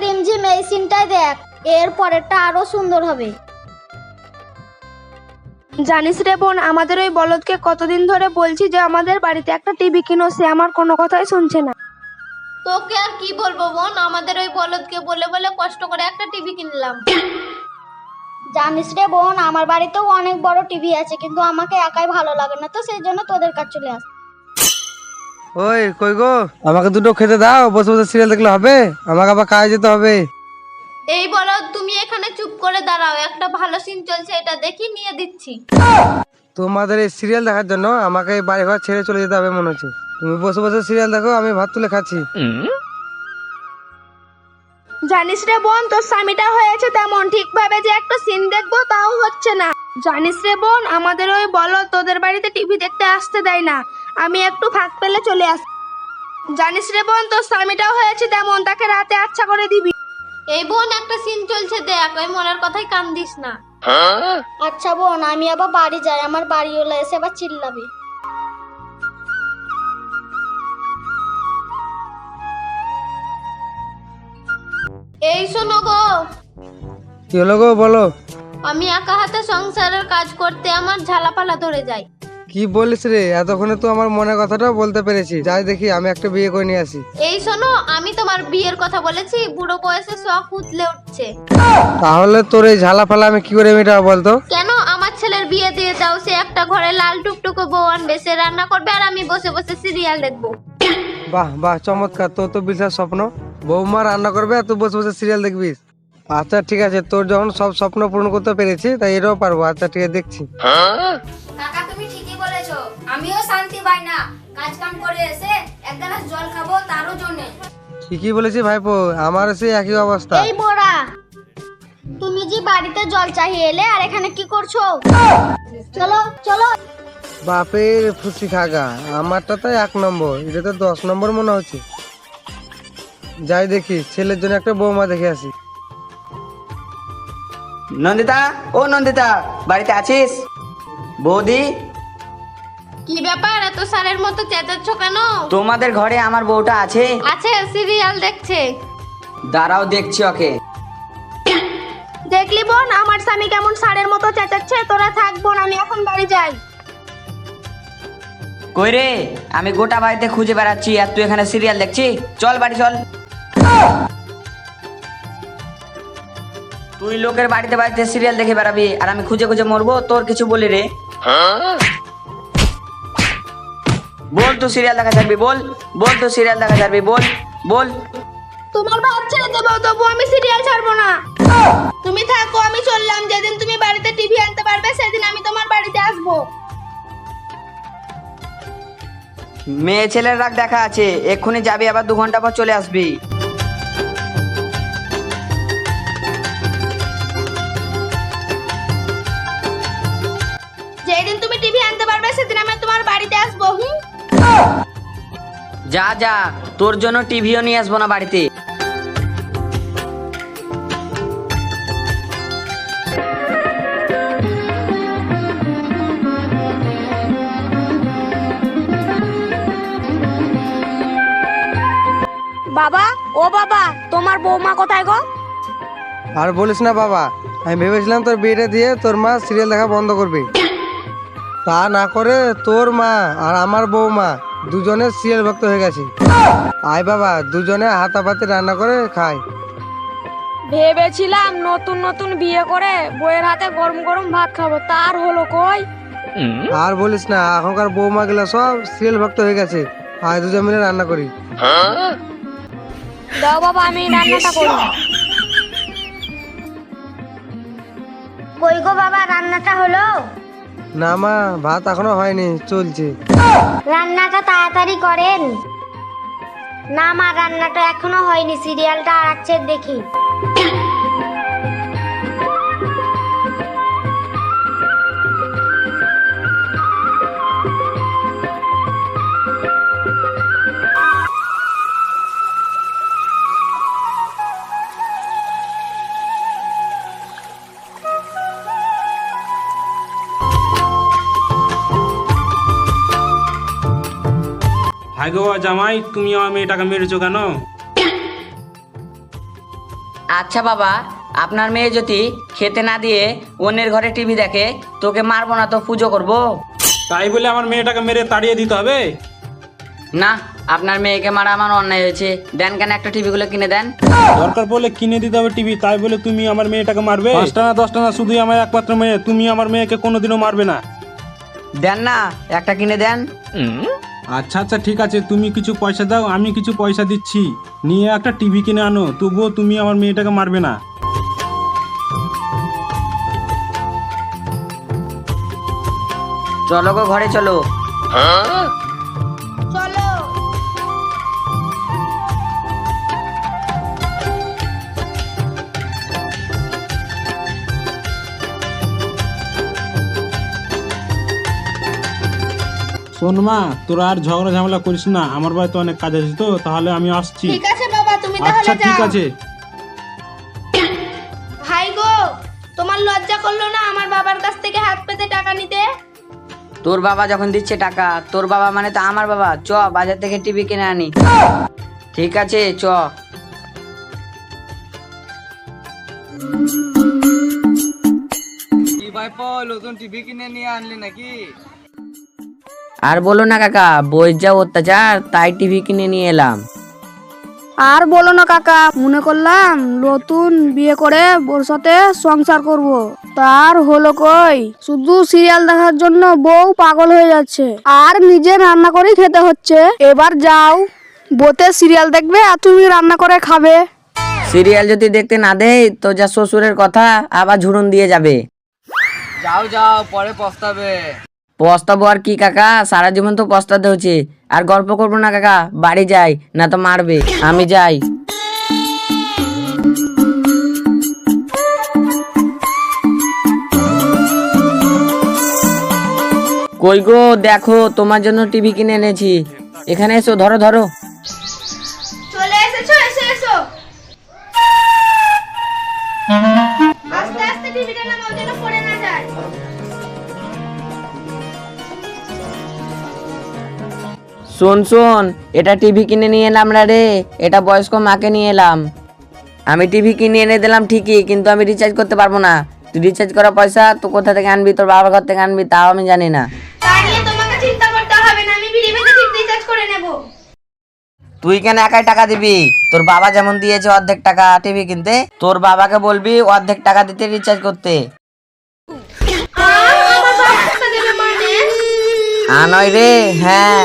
রিমঝিম এই সিনটাই দেখ, এর পরেরটা আরো সুন্দর হবে। জানিস রে বোন, আমাদের ওই বলদকে কতদিন ধরে বলছি যে আমাদের বাড়িতে একটা টিভি কিনো, সে আমার কোনো কথাই শুনছে না। তোকে আর কি বলবো বোন, আমাদের ওই বলদকে বলে বলে কষ্ট করে একটা টিভি কিনলাম। জানিস রে বোন, আমার বাড়িতেও অনেক বড় টিভি আছে, কিন্তু আমাকে একাই ভালো লাগে না, তো সেই জন্য তোদের কাছে চলে আস। ওই কই গো, আমাকে দুটো খেতে দাও, বসে বসে সিরিয়াল দেখলে হবে? আমাকে আবার কাজে যেতে হবে। এই বলদ, তুমি এখানে চুপ করে দাঁড়াও, একটা ভালো সিন চলছে, এটা দেখি নিয়ে দিচ্ছি। তোমাদের এই সিরিয়াল দেখার জন্য আমাকে এই বাড়ি ঘর ছেড়ে চলে যেতে হবে মনে হচ্ছে। তুমি বসে বসে সিরিয়াল দেখো, আমি ভাত তুলে খাচ্ছি। জানিস রে বোন, তোর স্বামীটা হয়েছে তেমন, ঠিকভাবে যে একটা সিন দেখবো তাও হচ্ছে না। জানিস রে বোন, আমাদের ওই বলদ তোদের বাড়িতে টিভি দেখতে আসতে দেয় না, আমি একটু ফাঁক পেলে চলে আসি। জানিস রে বোন, তোর স্বামীটাও হয়েছে তেমন, তাকে রাতে আচ্ছা করে দিবি। এই বোন, একটা সিন চলছে দেখ, ওই মনের কথাই কান দিস না। আচ্ছা বোন, আমি আবার বাড়ি যাই, আমার বাড়িওয়ালা এসে আবার চিল্লাবে। এই শোনো গো, কি হলো গো, বলো। আমি একা হাতে সংসারের কাজ করতে আমার ঝালাপালা ধরে যায়। কি বলিস রে, এতক্ষণে তো আমার মনের কথাটা বলতে পেরেছি। যাই দেখি আমি একটা বিয়ে করে নিয়ে আসি। এই শোনো, আমি তোমার বিয়ের কথা বলেছি, বুড়ো বয়সে শখ উতলে উঠছে। তাহলে তোর এই ঝালা ফালা আমি কি করে মেটাবো বলতো? কেন, আমার ছেলের বিয়ে দিয়ে দাও, সে একটা ঘরে লাল টুকটুকো বউ আনবে, সে রান্না করবে আর আমি বসে বসে সিরিয়াল দেখবো। বাহ বাহ, চমৎকার, তোর তো বিশাল স্বপ্ন। বৌমা রান্না করবে আর তুই বসে বসে সিরিয়াল দেখবিস। আচ্ছা ঠিক আছে, তোর যখন সব স্বপ্ন পূরণ করতে পেরেছি, তাই এটাও পারবো। আচ্ছা ঠিক আছে, দেখছি। কাকা তুমি ঠিকই বলেছো, আমিও শান্তি পাই না, কাজ কাম করে এসে এক গ্লাস জল খাবো তারও জন্য। ঠিকই বলেছি ভাইপো, আমার সেই একই অবস্থা। এই বোরা, তুমি যে বাড়িতে জল চাহিয়ে এলে, আর এখানে কি করছো? চলো চলো। বাপের ফুসি খাগা, আমারটা তো 1 নম্বর, এটা তো 10 নম্বর মনে হচ্ছে। যাই দেখি, ছেলের জন্য একটা বৌমা দেখে আসি। নন্দিতা, ও নন্দিতা, বাড়িতে আছিস? বৌদি, কি ব্যাপার, এত সারের মতো চেঁচাচ্ছ কেন? তোমাদের ঘরে আমার বউটা আছে? আছে, সিরিয়াল দেখছে। দাঁড়াও, দেখছি ওকে। দেখলি বোন, আমার স্বামী কেমন ষাঁড়ের মতো চেঁচাচ্ছে। তোরা থাক বোন, আমি এখন বাড়ি যাই। কই রে, আমি গোটা বাড়িতে খুঁজে বেড়াচ্ছি আর তুই এখানে সিরিয়াল দেখছি? চল বাড়ি চল। তুই লোকের বাড়িতে বাড়িতে সিরিয়াল দেখে বেড়াবি আর আমি খুঁজে খুঁজে মরবো? তোর কিছু বলি রে? বল, তুই সিরিয়াল দেখা ছাড়বি? বল বল, তুই সিরিয়াল দেখা ছাড়বি? বল বল। তোমার ভাত ছেড়ে দেবো, তবু আমি সিরিয়াল ছাড়বো না। তুমি থাকো, আমি চললাম। যেদিন তুমি বাড়িতে টিভি আনতে পারবে, সেদিন আমি তোমার বাড়িতে আসবো। মেয়ে ছেলের রাগ দেখা আছে, এক্ষুনি যাবি, আবার 2 ঘন্টা পর চলে আসবি। যেদিন তুমি টিভি আনতে পারবে, সেদিন আমি তোমার বাড়িতে আসবো। যা যা, তোর জন্য টিভিও নিয়ে আসবো না বাড়িতে। বাবা, ও বাবা, তোমার বৌমা কোথায় গো? আর বলিস না বাবা, আমি ভেবেছিলাম তোর বিয়েটা দিয়ে তোর মা সিরিয়াল দেখা বন্ধ করবে। তা না করে তোর মা আর আমার বৌমা দুজনে সিরিয়াল ভক্ত হয়ে গেছে। আয় বাবা, দুজনে হাতাপাতি রান্না করে খাই। ভেবেছিলাম নতুন নতুন বিয়ে করে বউয়ের হাতে গরম গরম ভাত খাবো, তার হলো কই। আর বলিস না, এখনকার বৌমা গুলা সব সিরিয়াল ভক্ত হয়ে গেছে। আয় দুজন মিলে রান্না করি। দাও বাবা, আমি রান্নাটা করি। কই গো বাবা, রান্নাটা হলো? না মা, ভাত এখনো হয়নি, চলছে। রান্নাটা তাড়াতাড়ি করেন। না মা, রান্নাটা এখনো হয়নি, সিরিয়ালটা আর আছে দেখি। হাই গো জামাই, তুমি আমার মেয়েটাকে মেরেছো কেন? আচ্ছা বাবা, আপনার মেয়ে যদি খেতে না দিয়ে অন্যের ঘরে টিভি দেখে, তোকে মারবো না তো পুজো করবো? তাই বলে আমার মেয়েটাকে মেরে তাড়িয়ে দিতে হবে? না, আপনার মেয়েকে মারা আমার অন্যায় হয়েছে। দেন কেন, একটা টিভিগুলো কিনে দেন। দরকার পড়লে কিনে দিতে হবে টিভি, তাই বলে তুমি আমার মেয়েটাকে মারবে? 5টা না 10টা না, শুধুই আমার একমাত্র মেয়ে, তুমি আমার মেয়েকে কোনোদিনও মারবে না। দেন না, একটা কিনে দেন। আচ্ছা আচ্ছা ঠিক আছে, তুমি কিছু পয়সা দাও, আমি কিছু পয়সা দিচ্ছি, নিয়ে একটা টিভি কিনে আনো, তবুও তুমি আমার মেয়েটাকে মারবে না। চলো গো, ঘরে চলো। চলো। শোন মা, তোরা আর ঝগড়া ঝামেলা করিস না, আমার বাড়িতে অনেক কাজ আছে, তো তাহলে আমি আসছি। ঠিক আছে বাবা, তুমি তাহলে আচ্ছা ঠিক যাও। আছে। ভাই গো, তোমার লজ্জা করলো না আমার বাবার কাছ থেকে হাত পেতে টাকা নিতে? তোর বাবা যখন দিচ্ছে টাকা, তোর বাবা মানে তো আমার বাবা। চ বাজার থেকে টিভি কিনে আনি। ঠিক আছে, চ। কি ভাইপো, নতুন টিভি কিনে নিয়ে আনলি নাকি? আর বলো না কাকা, বইয়ের যা অত্যাচার, তাই টিভি কিনে নিয়ে এলাম। আর বলো না কাকা, মনে করলাম নতুন বিয়ে করে ওর সাথে সংসার করব। তার হলো কই, শুধু সিরিয়াল দেখার জন্য বউ পাগল হয়ে যাচ্ছে, আর নিজে রান্না করে খেতে হচ্ছে। এবার যাও, বউতে সিরিয়াল দেখবে আর তুমি রান্না করে খাবে। সিরিয়াল যদি দেখতে না দেয় তো যা শ্বশুরের কথা আবার ঝুড়ুন দিয়ে যাবে। যাও যাও, পরে পস্তাবে। পস্তাবো আর কি কাকা, সারা জীবন তো পস্তাতে হচ্ছে। আর গল্প করবো না কাকা, বাড়ি যাই, না তো মারবে। আমি যাই। কই গো, দেখো তোমার জন্য টিভি কিনে এনেছি। এখানে এসো, ধরো ধরো। চলে এসেছো, এসো এসো। আস্তে আস্তে টিভিটা নামাও যেন পড়ে না যায়। শোন শোন, এটা টিভি কিনে নিয়ে এলাম রে। এটা বয়স্ক মাকে নিয়ে এলাম। আমি টিভি কিনে এনে দিলাম ঠিকই, কিন্তু আমি রিচার্জ করতে পারবো না। তুই রিচার্জ করা পয়সা তো কোথা থেকে আনবি, তোর বাবার ঘর থেকে আনবি, তাও আমি জানি না। তা নিয়ে তোমাকে চিন্তা করতে হবে না, আমি ফ্রি রিচার্জ করে নেব। তুই কেন একাই টাকা দিবি? তোর বাবা যেমন দিয়েছে অর্ধেক টাকা টিভি কিনতে, তোর বাবাকে বলবি অর্ধেক টাকা দিতে রিচার্জ করতে। আমার বাবা টাকা দেবে মানে? নয় রে, হ্যাঁ।